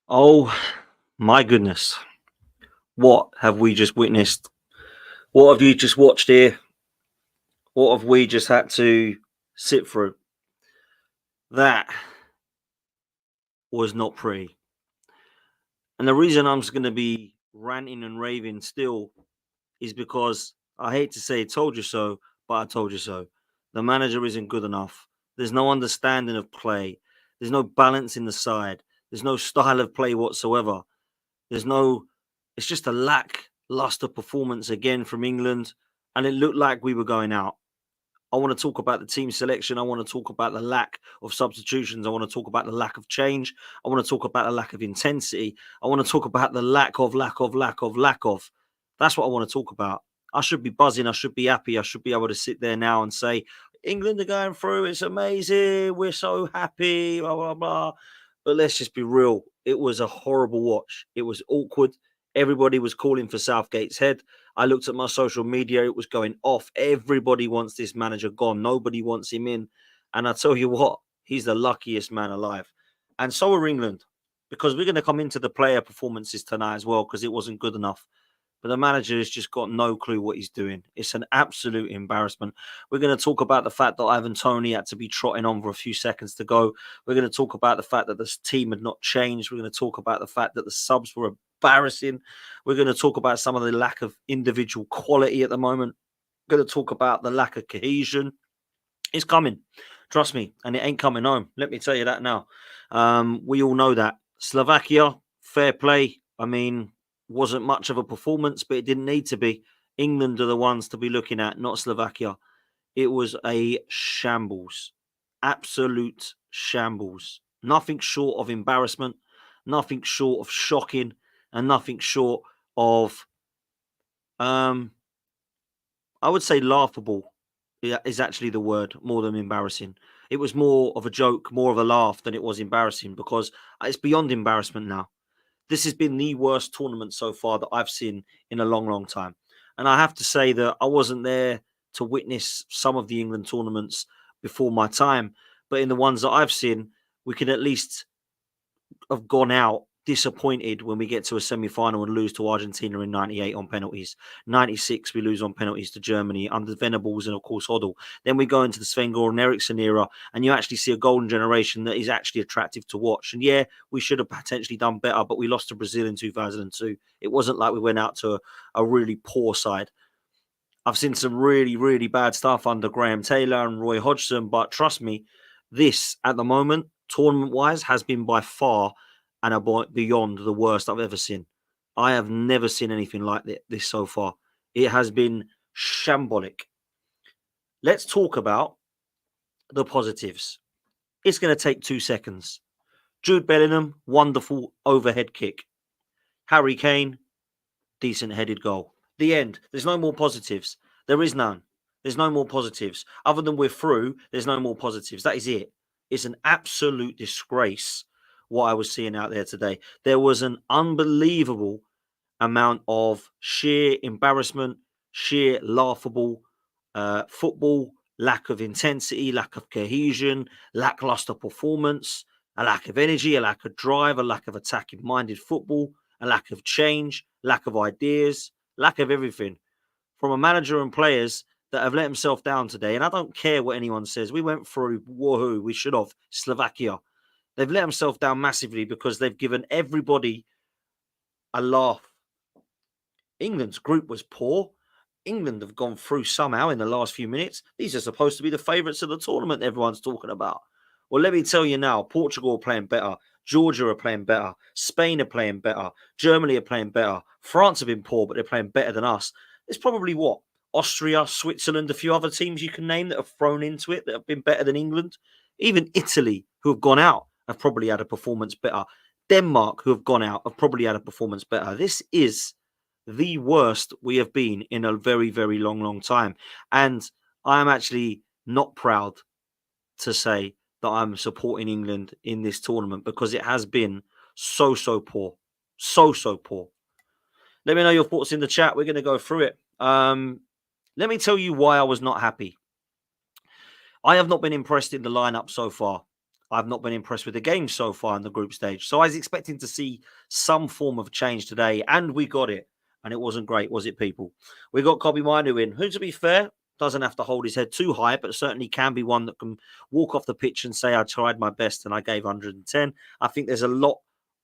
Oh my goodness. What have we just witnessed? What have you just watched here? What have we just had to sit through? That was not pretty. And the reason I'm just going to be ranting and raving still is because I hate to say told you so, but I told you so. The manager isn't good enough. There's no understanding of play. There's no balance in the side. There's no style of play whatsoever. There's no, it's just a lackluster performance again from England. And it looked like we were going out. I want to talk about the team selection. I want to talk about the lack of substitutions. I want to talk about the lack of change. I want to talk about the lack of intensity. I want to talk about the lack of. That's what I want to talk about. I should be buzzing. I should be happy. I should be able to sit there now and say, England are going through. It's amazing. We're so happy. Blah, blah, blah. But let's just be real. It was a horrible watch. It was awkward. Everybody was calling for Southgate's head. I looked at my social media, it was going off. Everybody wants this manager gone. Nobody wants him in. And I tell you what, he's the luckiest man alive. And so are England, because we're going to come into the player performances tonight as well, because it wasn't good enough. But the manager has just got no clue what he's doing. It's an absolute embarrassment. We're going to talk about the fact that Ivan Toney had to be trotting on for a few seconds to go. We're going to talk about the fact that this team had not changed. We're going to talk about the fact that the subs were embarrassing. We're going to talk about some of the lack of individual quality at the moment. We're going to talk about the lack of cohesion. It's coming. Trust me. And it ain't coming home. Let me tell you that now. We all know that. Slovakia, fair play. I mean, wasn't much of a performance, but it didn't need to be. England are the ones to be looking at, not Slovakia. It was a shambles, absolute shambles. Nothing short of embarrassment, nothing short of shocking, and nothing short of, I would say, laughable. Is actually the word more than embarrassing. It was more of a joke, more of a laugh than it was embarrassing because it's beyond embarrassment now. This has been the worst tournament so far that I've seen in a long, long time. And I have to say that I wasn't there to witness some of the England tournaments before my time, but in the ones that I've seen, we can at least have gone out disappointed when we get to a semi-final and lose to Argentina in 98 on penalties. 96, we lose on penalties to Germany under Venables and, of course, Hoddle. Then we go into the Sven-Goran Eriksson era and you actually see a golden generation that is actually attractive to watch. And yeah, we should have potentially done better, but we lost to Brazil in 2002. It wasn't like we went out to a really poor side. I've seen some really, really bad stuff under Graham Taylor and Roy Hodgson, but trust me, this at the moment, tournament-wise, has been by far and beyond the worst I've ever seen. I have never seen anything like this so far. It has been shambolic. Let's talk about the positives. It's going to take 2 seconds. Jude Bellingham, wonderful overhead kick. Harry Kane, decent headed goal. The end. There's no more positives. There is none. There's no more positives. Other than we're through, there's no more positives. That is it. It's an absolute disgrace what I was seeing out there today. There was an unbelievable amount of sheer embarrassment, sheer laughable football, lack of intensity, lack of cohesion, lackluster performance, a lack of energy, a lack of drive, a lack of attacking minded football, a lack of change, lack of ideas, lack of everything from a manager and players that have let themselves down today. And I don't care what anyone says. We went through woohoo. We should have Slovakia. They've let themselves down massively because they've given everybody a laugh. England's group was poor. England have gone through somehow in the last few minutes. These are supposed to be the favourites of the tournament everyone's talking about. Well, let me tell you now, Portugal are playing better. Georgia are playing better. Spain are playing better. Germany are playing better. France have been poor, but they're playing better than us. There's probably what? Austria, Switzerland, a few other teams you can name that have thrown into it that have been better than England. Even Italy, who have gone out, have probably had a performance better. Denmark, who have gone out, have probably had a performance better. This is the worst we have been in a very, very long, long time. And I am actually not proud to say that I'm supporting England in this tournament because it has been so, so poor. So, so poor. Let me know your thoughts in the chat. We're going to go through it. Let me tell you why I was not happy. I have not been impressed in the lineup so far. I've not been impressed with the game so far in the group stage. So I was expecting to see some form of change today, and we got it. And it wasn't great, was it, people? We got Kobe Minu in, who, to be fair, doesn't have to hold his head too high, but certainly can be one that can walk off the pitch and say, I tried my best and I gave 110. I think there's a lot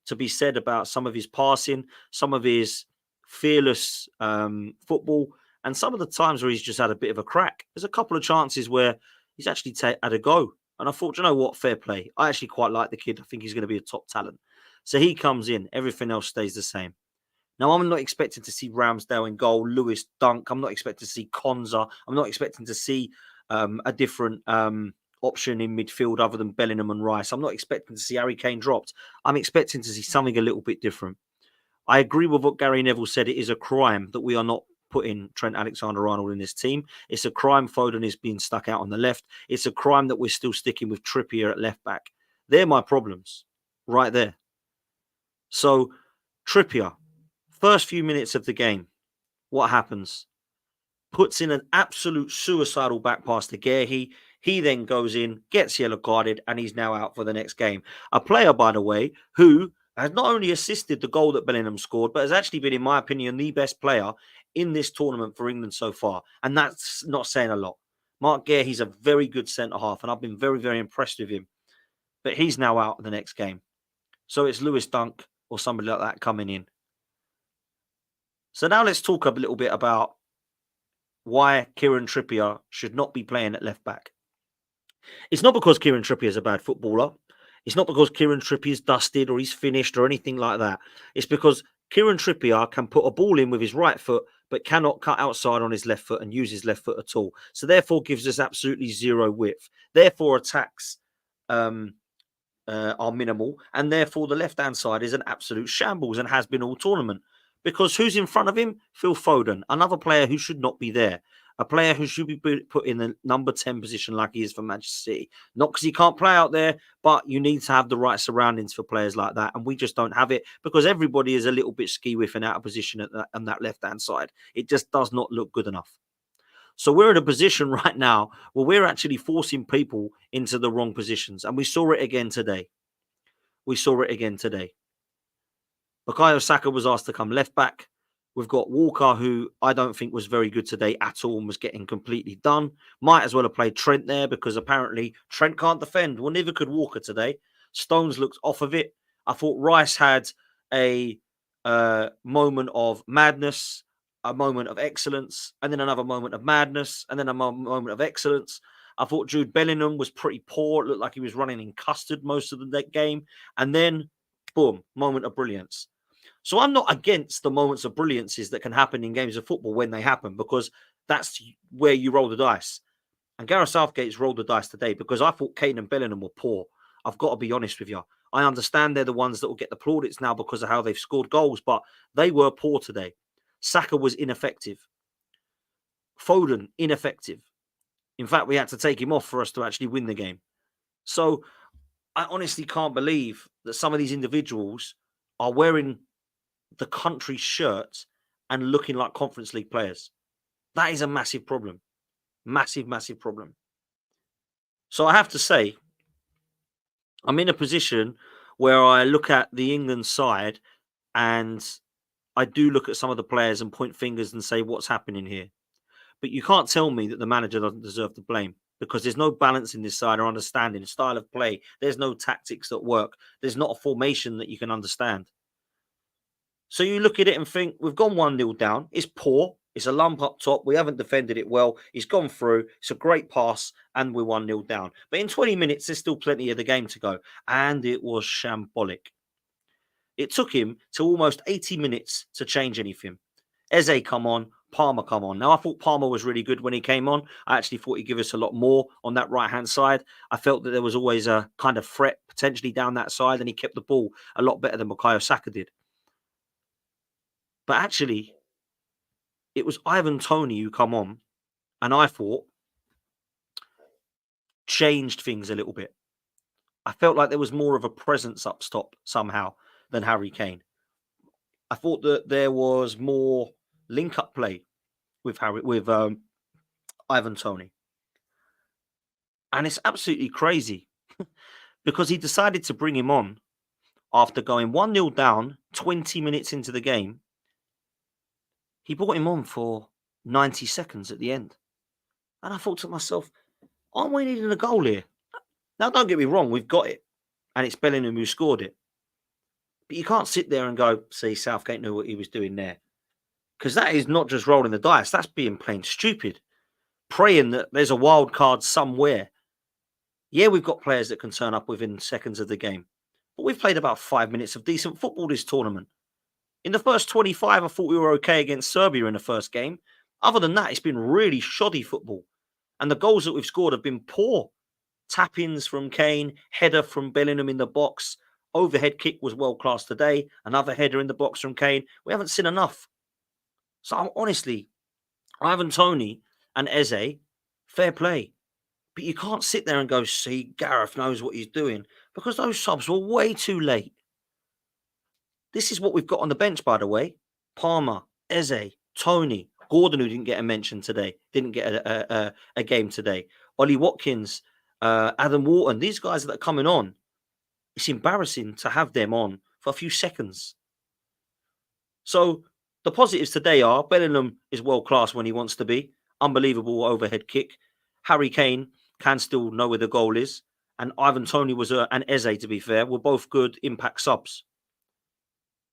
to be said about some of his passing, some of his fearless football, and some of the times where he's just had a bit of a crack. There's a couple of chances where he's actually had a go. And I thought, you know what, fair play. I actually quite like the kid. I think he's going to be a top talent. So he comes in. Everything else stays the same. Now, I'm not expecting to see Ramsdale in goal, Lewis dunk. I'm not expecting to see Konza. I'm not expecting to see a different option in midfield other than Bellingham and Rice. I'm not expecting to see Harry Kane dropped. I'm expecting to see something a little bit different. I agree with what Gary Neville said. It is a crime that we are not putting Trent Alexander-Arnold in this team. It's a crime Foden is being stuck out on the left. It's a crime that we're still sticking with Trippier at left back. They're my problems right there. So Trippier, first few minutes of the game, what happens? Puts in an absolute suicidal back pass to Guehi. He then goes in, gets yellow carded, and he's now out for the next game. A player, by the way, who has not only assisted the goal that Bellingham scored, but has actually been, in my opinion, the best player in this tournament for England so far. And that's not saying a lot. Mark Guehi, he's a very good centre-half, and I've been very, very impressed with him. But he's now out of the next game. So it's Lewis Dunk or somebody like that coming in. So now let's talk a little bit about why Kieran Trippier should not be playing at left back. It's not because Kieran Trippier is a bad footballer. It's not because Kieran Trippier is dusted or he's finished or anything like that. It's because Kieran Trippier can put a ball in with his right foot, but cannot cut outside on his left foot and use his left foot at all. So therefore gives us absolutely zero width. Therefore attacks are minimal. And therefore the left-hand side is an absolute shambles and has been all tournament. Because who's in front of him? Phil Foden, another player who should not be there. A player who should be put in the number 10 position like he is for Manchester City. Not because he can't play out there, but you need to have the right surroundings for players like that. And we just don't have it because everybody is a little bit ski-whiff and out of position on that left-hand side. It just does not look good enough. So we're in a position right now where we're actually forcing people into the wrong positions. And we saw it again today. Bukayo Saka was asked to come left back. We've got Walker, who I don't think was very good today at all and was getting completely done. Might as well have played Trent there because apparently Trent can't defend. Well, neither could Walker today. Stones looked off of it. I thought Rice had a moment of madness, a moment of excellence, and then another moment of madness, and then a moment of excellence. I thought Jude Bellingham was pretty poor. It looked like he was running in custard most of the game. And then, boom, moment of brilliance. So I'm not against the moments of brilliances that can happen in games of football when they happen, because that's where you roll the dice. And Gareth Southgate's rolled the dice today because I thought Kane and Bellingham were poor. I've got to be honest with you. I understand they're the ones that will get the plaudits now because of how they've scored goals, but they were poor today. Saka was ineffective. Foden, ineffective. In fact, we had to take him off for us to actually win the game. So I honestly can't believe that some of these individuals are wearing the country's shirt and looking like Conference League players. That is a massive problem. Massive, massive problem. So I have to say, I'm in a position where I look at the England side and I do look at some of the players and point fingers and say, what's happening here? But you can't tell me that the manager doesn't deserve the blame because there's no balance in this side or understanding, style of play. There's no tactics that work. There's not a formation that you can understand. So you look at it and think, we've gone 1-0 down. It's poor. It's a lump up top. We haven't defended it well. He's gone through. It's a great pass, and we're 1-0 down. But in 20 minutes, there's still plenty of the game to go. And it was shambolic. It took him to almost 80 minutes to change anything. Eze come on, Palmer come on. Now, I thought Palmer was really good when he came on. I actually thought he'd give us a lot more on that right-hand side. I felt that there was always a kind of threat potentially down that side, and he kept the ball a lot better than Bukayo Saka did. But actually, it was Ivan Toney who come on, and I thought changed things a little bit. I felt like there was more of a presence up top somehow than Harry Kane. I thought that there was more link-up play with Ivan Toney. And it's absolutely crazy because he decided to bring him on after going 1-0 down 20 minutes into the game. He brought him on for 90 seconds at the end. And I thought to myself, aren't we needing a goal here? Now, don't get me wrong, we've got it. And it's Bellingham who scored it. But you can't sit there and go, see, Southgate knew what he was doing there. Because that is not just rolling the dice. That's being plain stupid. Praying that there's a wild card somewhere. Yeah, we've got players that can turn up within seconds of the game. But we've played about 5 minutes of decent football this tournament. In the first 25, I thought we were okay against Serbia in the first game. Other than that, it's been really shoddy football. And the goals that we've scored have been poor. Tap-ins from Kane, header from Bellingham in the box. Overhead kick was world-class today. Another header in the box from Kane. We haven't seen enough. So honestly, Ivan Toney and Eze, fair play. But you can't sit there and go, see, Gareth knows what he's doing. Because those subs were way too late. This is what we've got on the bench, by the way. Palmer, Eze, Toney, Gordon, who didn't get a mention today, didn't get a game today. Ollie Watkins, Adam Wharton, these guys that are coming on. It's embarrassing to have them on for a few seconds. So the positives today are Bellingham is world class when he wants to be. Unbelievable overhead kick. Harry Kane can still know where the goal is. And Ivan Toney was and Eze, to be fair, were both good impact subs.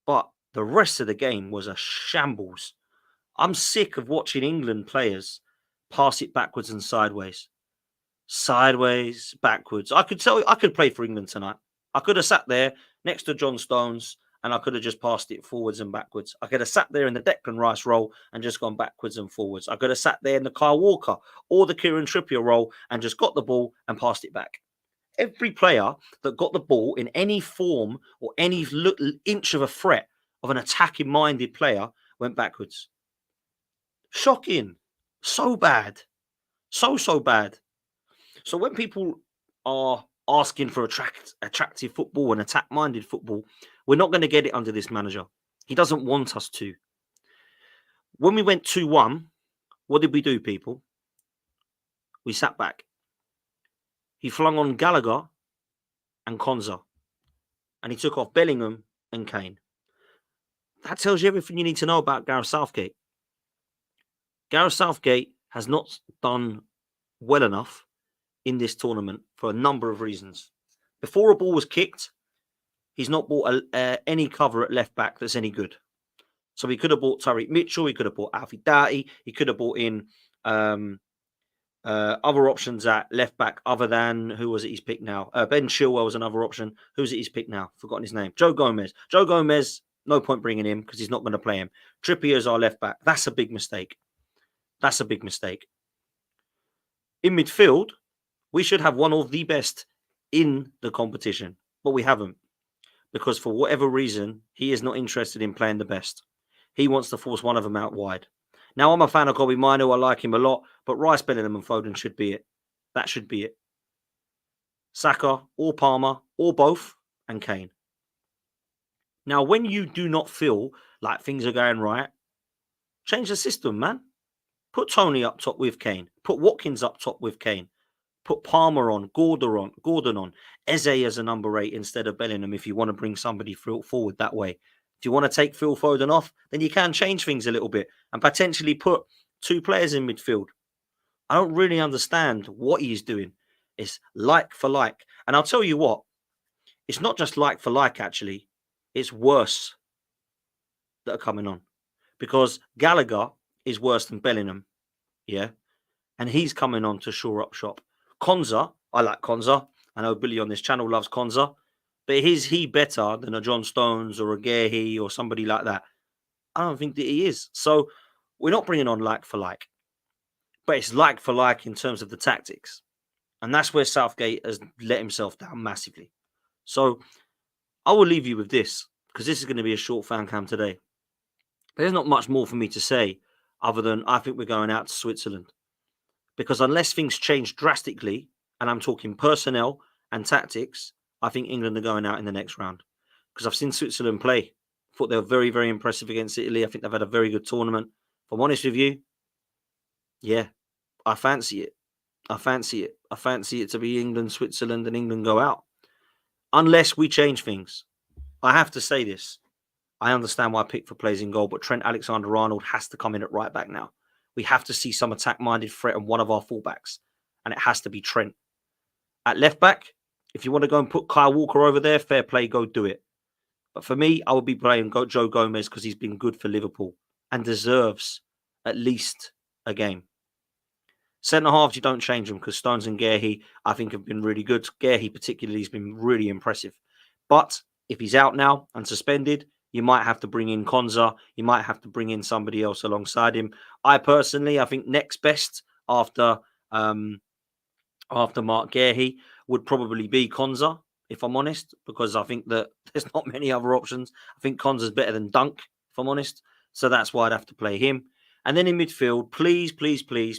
But the rest of the game was a shambles. I'm sick of watching England players pass it backwards and sideways. Sideways, backwards. I could tell you, I could play for England tonight. I could have sat there next to John Stones and I could have just passed it forwards and backwards. I could have sat there in the Declan Rice role and just gone backwards and forwards. I could have sat there in the Kyle Walker or the Kieran Trippier role and just got the ball and passed it back. Every player that got the ball in any form or any inch of a threat of an attacking-minded player went backwards. Shocking. So bad. So bad. So when people are asking for attractive football and attack-minded football, we're not going to get it under this manager. He doesn't want us to. When we went 2-1, what did we do, people? We sat back. He flung on Gallagher and Konza. And he took off Bellingham and Kane. That tells you everything you need to know about Gareth Southgate. Gareth Southgate has not done well enough in this tournament for a number of reasons. Before a ball was kicked, he's not bought any cover at left back that's any good. So he could have bought Tariq Mitchell, he could have bought Alfie Doughty, he could have bought in other options at left back other than, who was it he's picked now? Ben Chilwell was another option. Who's it he's picked now? Forgotten his name. Joe Gomez. Joe Gomez, no point bringing him because he's not going to play him. Trippier's our left back. That's a big mistake. That's a big mistake. In midfield, we should have one of the best in the competition, but we haven't. Because for whatever reason, he is not interested in playing the best. He wants to force one of them out wide. Now, I'm a fan of Kobe Mino. I like him a lot, but Rice, Bellingham and Foden should be it. That should be it. Saka or Palmer or both and Kane. Now, when you do not feel like things are going right, change the system, man. Put Toney up top with Kane. Put Watkins up top with Kane. Put Palmer on, Gordon on, Eze as a number 8 instead of Bellingham if you want to bring somebody forward that way. If you want to take Phil Foden off, then you can change things a little bit and potentially put 2 players in midfield. I don't really understand what he's doing. It's like for like. And I'll tell you what, it's not just like for like, actually. It's worse that are coming on. Because Gallagher is worse than Bellingham. Yeah. And he's coming on to shore up shop. Konza, I like Konza. I know Billy on this channel loves Konza. But is he better than a John Stones or a Gehi or somebody like that? I don't think that he is. So we're not bringing on like for like. But it's like for like in terms of the tactics. And that's where Southgate has let himself down massively. So I will leave you with this, because this is going to be a short fan cam today. There's not much more for me to say other than I think we're going out to Switzerland. Because unless things change drastically, and I'm talking personnel and tactics, I think England are going out in the next round. Because I've seen Switzerland play. Thought they were very, very impressive against Italy. I think they've had a very good tournament. If I'm honest with you, yeah, I fancy it. I fancy it. I fancy it to be England, Switzerland, and England go out. unless we change things. I have to say this. I understand why Pickford plays in goal, but Trent Alexander-Arnold has to come in at right back now. We have to see some attack-minded threat on one of our fullbacks, and it has to be Trent. At left back, if you want to go and put Kyle Walker over there, fair play, go do it. But for me, I would be playing Joe Gomez because he's been good for Liverpool and deserves at least a game. Centre halves, you don't change them because Stones and Guehi, I think, have been really good. Guehi particularly has been really impressive. But if he's out now and suspended, you might have to bring in Konza. You might have to bring in somebody else alongside him. I think next best after Mark Guehi would probably be Konza, if I'm honest, because I think that there's not many other options. I think Konza's better than Dunk, if I'm honest. So that's why I'd have to play him. And then in midfield, please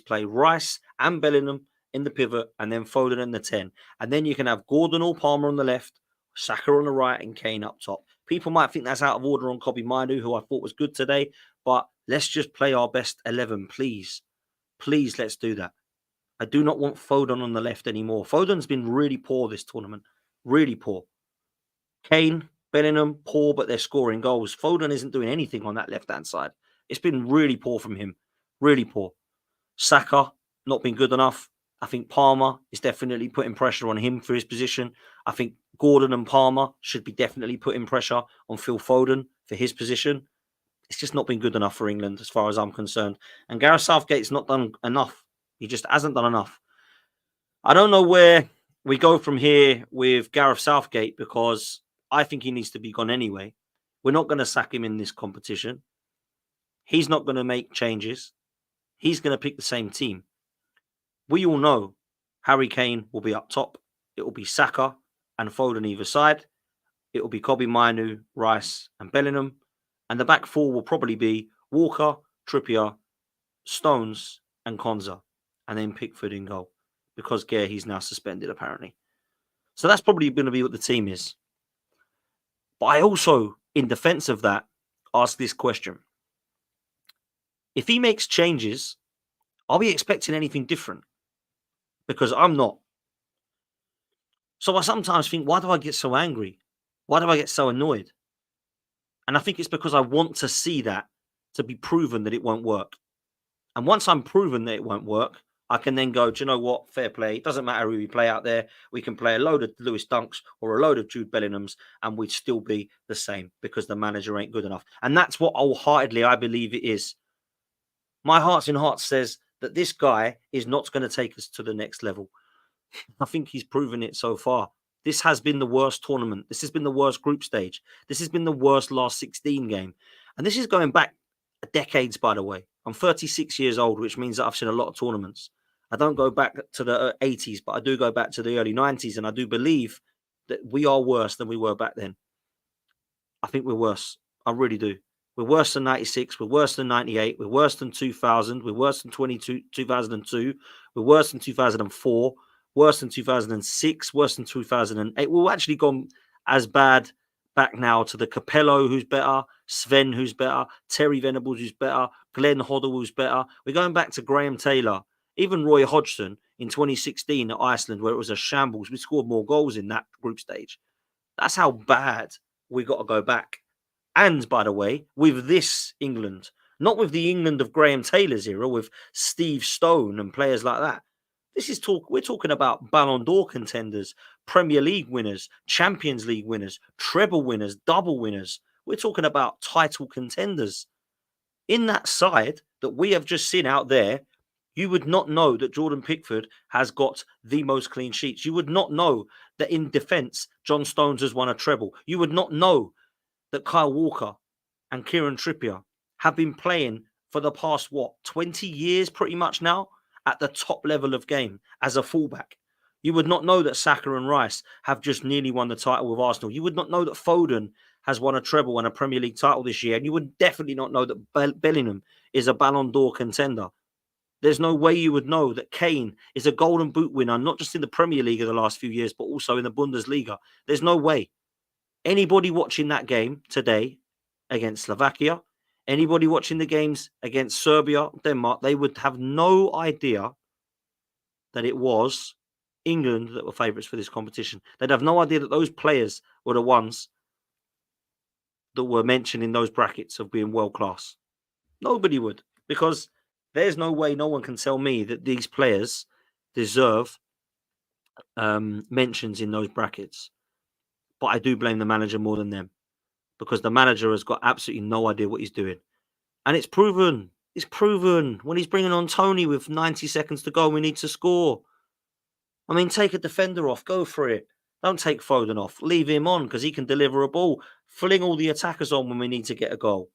play Rice and Bellingham in the pivot and then Foden in the 10. And then you can have Gordon or Palmer on the left, Saka on the right and Kane up top. People might think that's out of order on Kobe Mainu, who I thought was good today. But let's just play our best 11, please. Please, let's do that. I do not want Foden on the left anymore. Foden's been really poor this tournament. Really poor. Kane, Bellingham, poor, but they're scoring goals. Foden isn't doing anything on that left-hand side. It's been really poor from him. Really poor. Saka, not been good enough. I think Palmer is definitely putting pressure on him for his position. I think Gordon and Palmer should be definitely putting pressure on Phil Foden for his position. It's just not been good enough for England as far as I'm concerned. And Gareth Southgate's not done enough. He just hasn't done enough. I don't know where we go from here with Gareth Southgate because I think he needs to be gone anyway. We're not going to sack him in this competition. He's not going to make changes. He's going to pick the same team. We all know Harry Kane will be up top. It will be Saka and Foden either side. It will be Kobe Mainu, Rice and Bellingham. And the back four will probably be Walker, Trippier, Stones and Konza. And then Pickford in goal because he's now suspended apparently. So that's probably going to be what the team is. But I also, in defense of that, ask this question. If he makes changes, are we expecting anything different? Because I'm not. So I sometimes think, why do I get so angry? Why do I get so annoyed? And I think it's because I want to see that to be proven that it won't work. And once I'm proven that it won't work, I can then go, do you know what? Fair play. It doesn't matter who we play out there. We can play a load of Lewis Dunks or a load of Jude Bellinghams and we'd still be the same because the manager ain't good enough. And that's what wholeheartedly I believe it is. My hearts in heart says that this guy is not going to take us to the next level. I think he's proven it so far. This has been the worst tournament. This has been the worst group stage. This has been the worst last 16 game. And this is going back decades, by the way. I'm 36 years old, which means that I've seen a lot of tournaments. I don't go back to the 80s, but I do go back to the early 90s. And I do believe that we are worse than we were back then. I think we're worse. I really do. We're worse than 96. We're worse than 98. We're worse than 2000. We're worse than 2002. We're worse than 2004. Worse than 2006. Worse than 2008. We've actually gone as bad back now to the Capello, who's better, Sven, who's better, Terry Venables, who's better, Glenn Hoddle, who's better. We're going back to Graham Taylor, even Roy Hodgson in 2016 at Iceland, where it was a shambles. We scored more goals in that group stage. That's how bad we got to go back. And, by the way, with this England, not with the England of Graham Taylor's era, with Steve Stone and players like that. We're talking about Ballon d'Or contenders, Premier League winners, Champions League winners, treble winners, double winners. We're talking about title contenders. In that side that we have just seen out there, you would not know that Jordan Pickford has got the most clean sheets. You would not know that in defence, John Stones has won a treble. You would not know that Kyle Walker and Kieran Trippier have been playing for the past, 20 years pretty much now at the top level of game as a fullback. You would not know that Saka and Rice have just nearly won the title with Arsenal. You would not know that Foden has won a treble and a Premier League title this year. And you would definitely not know that Bellingham is a Ballon d'Or contender. There's no way you would know that Kane is a Golden Boot winner, not just in the Premier League of the last few years, but also in the Bundesliga. There's no way. Anybody watching that game today against Slovakia, anybody watching the games against Serbia, Denmark, they would have no idea that it was England that were favourites for this competition. They'd have no idea that those players were the ones that were mentioned in those brackets of being world class. Nobody would, because there's no way no one can tell me that these players deserve mentions in those brackets. But I do blame the manager more than them, because the manager has got absolutely no idea what he's doing. And it's proven. It's proven when he's bringing on Tony with 90 seconds to go and we need to score. I mean, take a defender off. Go for it. Don't take Foden off. Leave him on because he can deliver a ball. Fling all the attackers on when we need to get a goal.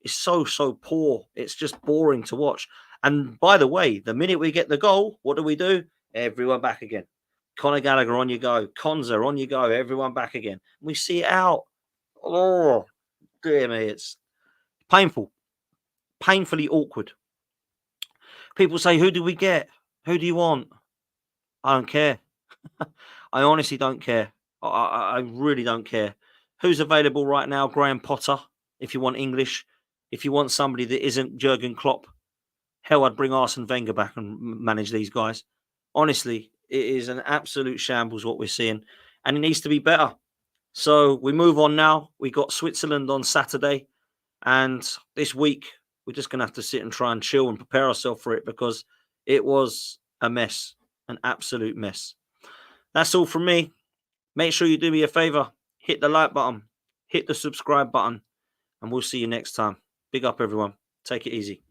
It's so poor. It's just boring to watch. And by the way, the minute we get the goal, what do? Everyone back again. Conor Gallagher, on you go. Konza, on you go. Everyone back again. We see it out. Oh, dear me. It's painful. Painfully awkward. People say, who do we get? Who do you want? I don't care. I honestly don't care. I really don't care. Who's available right now? Graham Potter, if you want English. If you want somebody that isn't Jurgen Klopp, hell, I'd bring Arsene Wenger back and manage these guys. Honestly, it is an absolute shambles what we're seeing, and it needs to be better. So we move on now. We got Switzerland on Saturday, and this week we're just going to have to sit and try and chill and prepare ourselves for it, because it was a mess, an absolute mess. That's all from me. Make sure you do me a favor. Hit the like button. Hit the subscribe button. And we'll see you next time. Big up, everyone. Take it easy.